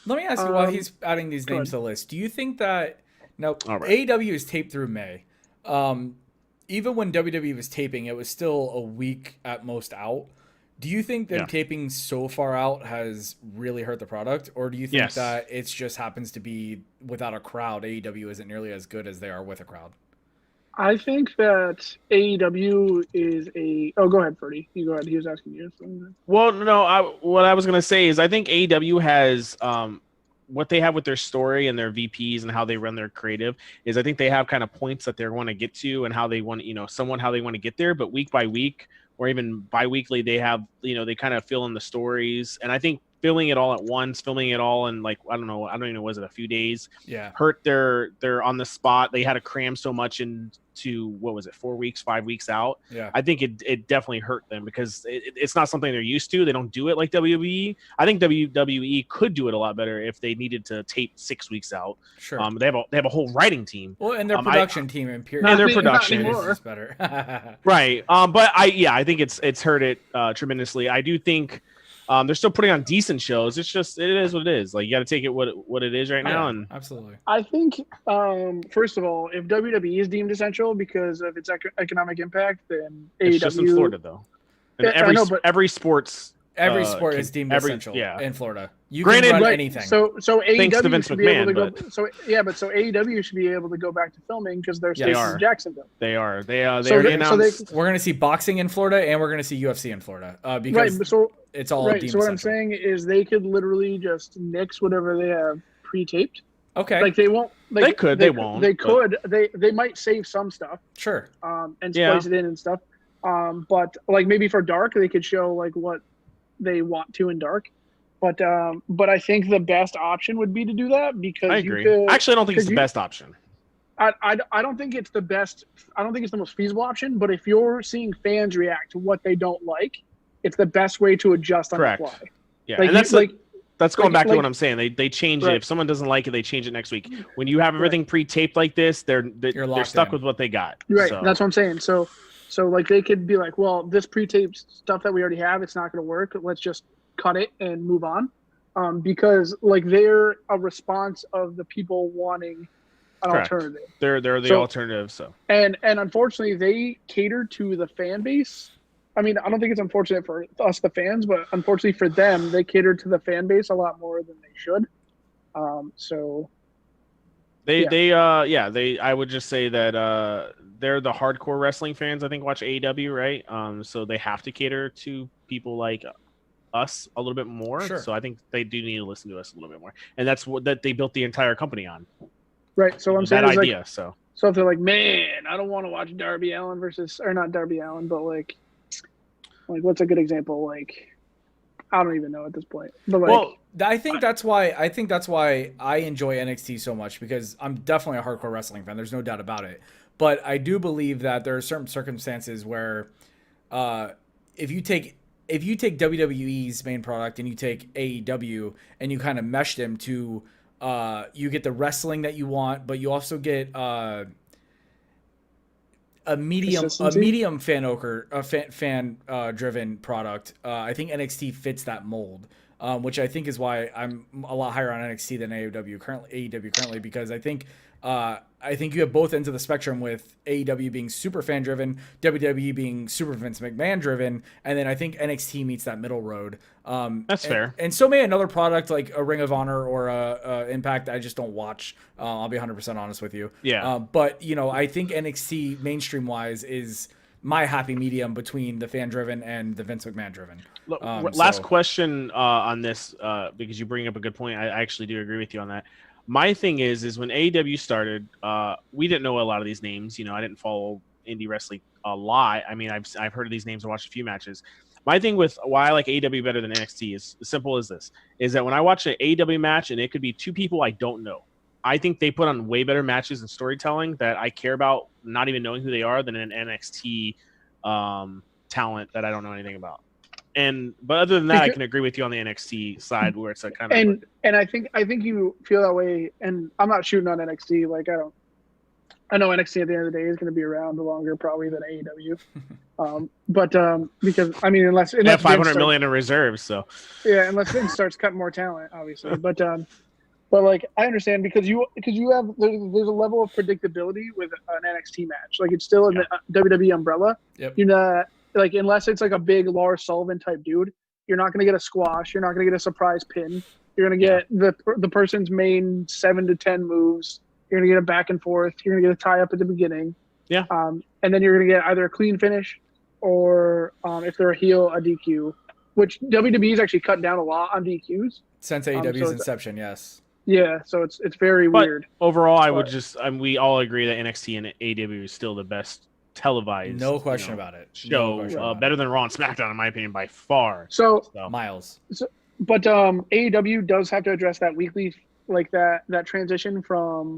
Let me ask you while he's adding these names to the list. Do you think that now AEW is taped through May? Even when WWE was taping, it was still a week at most out. Do you think them taping so far out has really hurt the product, or do you think that it just happens to be without a crowd, AEW isn't nearly as good as they are with a crowd? I think that AEW is a. Oh, go ahead, Freddie. You go ahead. He was asking you something. Well, no. What I was gonna say is I think AEW has what they have with their story and their VPs and how they run their creative is I think they have kind of points that they want to get to and how they want somewhat how they want to get there. But week by week or even bi-weekly, they have they kind of fill in the stories, and I think filming it all at once, filming it all in like I don't even know, was it a few days? Yeah, hurt their on the spot. They had to cram so much into what was it, 4 weeks, 5 weeks out. Yeah, I think it definitely hurt them because it's not something they're used to. They don't do it like WWE. I think WWE could do it a lot better if they needed to tape 6 weeks out. Sure. They have a whole writing team. Well, and their production team in period. And their production is better. Right. But I think it's hurt it tremendously. I do think they're still putting on decent shows. It's just it is what it is. Like you got to take it what it is right now. And absolutely. I think first of all, if WWE is deemed essential because of its economic impact, then it's AEW. Just in Florida though. And every sports. Every sport is deemed essential in Florida. You Granted, can run anything. So AEW should be able to go. But... So AEW should be able to go back to filming because they're stationed in Jacksonville. They are. They already announced. We're going to see boxing in Florida and we're going to see UFC in Florida because it's all deemed So what essential. I'm saying is they could literally just nix whatever they have pre-taped. Okay. Like they won't. Like, they could. They won't. They could. They might save some stuff. Sure. And splice it in and stuff. But like maybe for Dark, they could show like what they want to in Dark. But I think the best option would be to do that because I agree. Actually, I don't think it's the best option. I don't think it's the best. I don't think it's the most feasible option. But if you're seeing fans react to what they don't like, it's the best way to adjust on the fly. Yeah, like, and that's going back to what I'm saying. They change it. If someone doesn't like it, they change it next week. When you have everything pre-taped like this, they're stuck with what they got. Right. So. That's what I'm saying. So like they could be like, well, this pre-taped stuff that we already have, it's not going to work. Let's just cut it and move on. Because like they're a response of the people wanting an alternative. They're the alternative. So and unfortunately, they cater to the fan base. I mean, I don't think it's unfortunate for us, the fans, but unfortunately for them, they cater to the fan base a lot more than they should. I would just say that they're the hardcore wrestling fans. I think watch AEW, right? So they have to cater to people like us a little bit more. Sure. So I think they do need to listen to us a little bit more, and that's what that they built the entire company on. Right. So I'm saying that idea. Like, so if they're like, man, I don't want to watch Darby Allin or not Darby Allin, but like what's a good example? Like, I don't even know at this point. But like, well, I think that's why I enjoy NXT so much because I'm definitely a hardcore wrestling fan. There's no doubt about it. But I do believe that there are certain circumstances where, if you take WWE's main product and you take AEW and you kind of mesh them to, you get the wrestling that you want, but you also get a medium fan driven product. I think NXT fits that mold, which I think is why I'm a lot higher on NXT than AEW currently because I think you have both ends of the spectrum with AEW being super fan driven, WWE being super Vince McMahon driven, and then I think NXT meets that middle road. That's fair. And so may another product like a Ring of Honor or a Impact I just don't watch. I'll be 100% honest with you. Yeah. But I think NXT mainstream wise is my happy medium between the fan driven and the Vince McMahon driven. Last question on this because you bring up a good point. I actually do agree with you on that. My thing is when AEW started, we didn't know a lot of these names. I didn't follow indie wrestling a lot. I mean, I've heard of these names and watched a few matches. My thing with why I like AEW better than NXT is as simple as this: is that when I watch an AEW match and it could be two people I don't know, I think they put on way better matches and storytelling that I care about, not even knowing who they are, than an NXT talent that I don't know anything about. But other than that, I can agree with you on the NXT side where it's a kind of and I think you feel that way. And I'm not shooting on NXT. Like I know NXT at the end of the day is going to be around longer probably than AEW. But because I mean, unless They have 500 million in reserves, so yeah, unless Vince starts cutting more talent, obviously. But like I understand because you have there's a level of predictability with an NXT match. Like it's still in the WWE umbrella. Yep. You're not like unless it's like a big Lars Sullivan type dude, you're not going to get a squash. You're not going to get a surprise pin. You're going to get the person's main 7 to 10 moves. You're going to get a back and forth. You're going to get a tie up at the beginning. Yeah. And then you're going to get either a clean finish or if they're a heel, a DQ, which WWE's actually cut down a lot on DQs. Since AEW's inception, yes. Yeah, so it's very weird. Overall, I would just we all agree that NXT and AEW is still the best televised. No question about it. Show better than Raw and SmackDown in my opinion by far. So miles. But AEW does have to address that weekly like that transition from